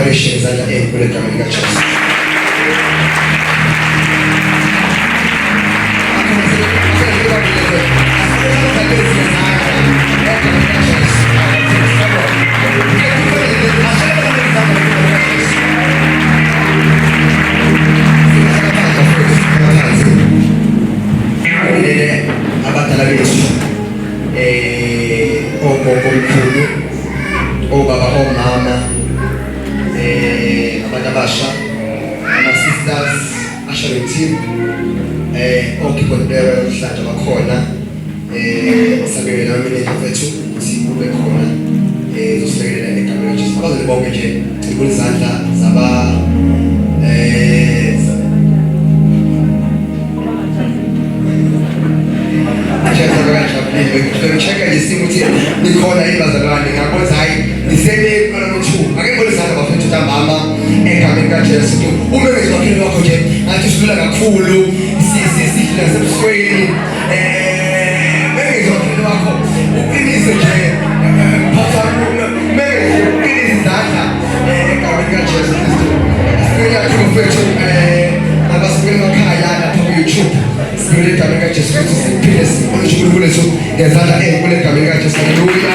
declaration izandla ezinkulu egameni likaJesu. Abadala bethu ogogo omkhulu obaba omama abantu abasha ama-sisters ashawe team o-keyboard bearer mhlanje bakhona sabeke nami mfethu ukuthi kube khona zosilekelela egameni likaJesu. Abazali bonke nje ngikule izandla zaba ngishaka nje ukuthi nikhona ibazalwane ngakwenza hayi nisele khona ku2 ake ngibone izandla bafethu ntambama egameni likaJesu. Uma ngizokhela lokho nje ngathi sidlula kakhulu sidlula sebusweni ngizokhela lokho uqinise nje phatha uqinise izandla egameni likaJesu Kristu. Sicela mfethu abasebenzisa emakhaya lapha ku YouTube sicela egameni likaJesu Kristu siphile sikhonze uNkulunkulu wethu ngezandla ezinkulu egameni likaJesu. Haleluya.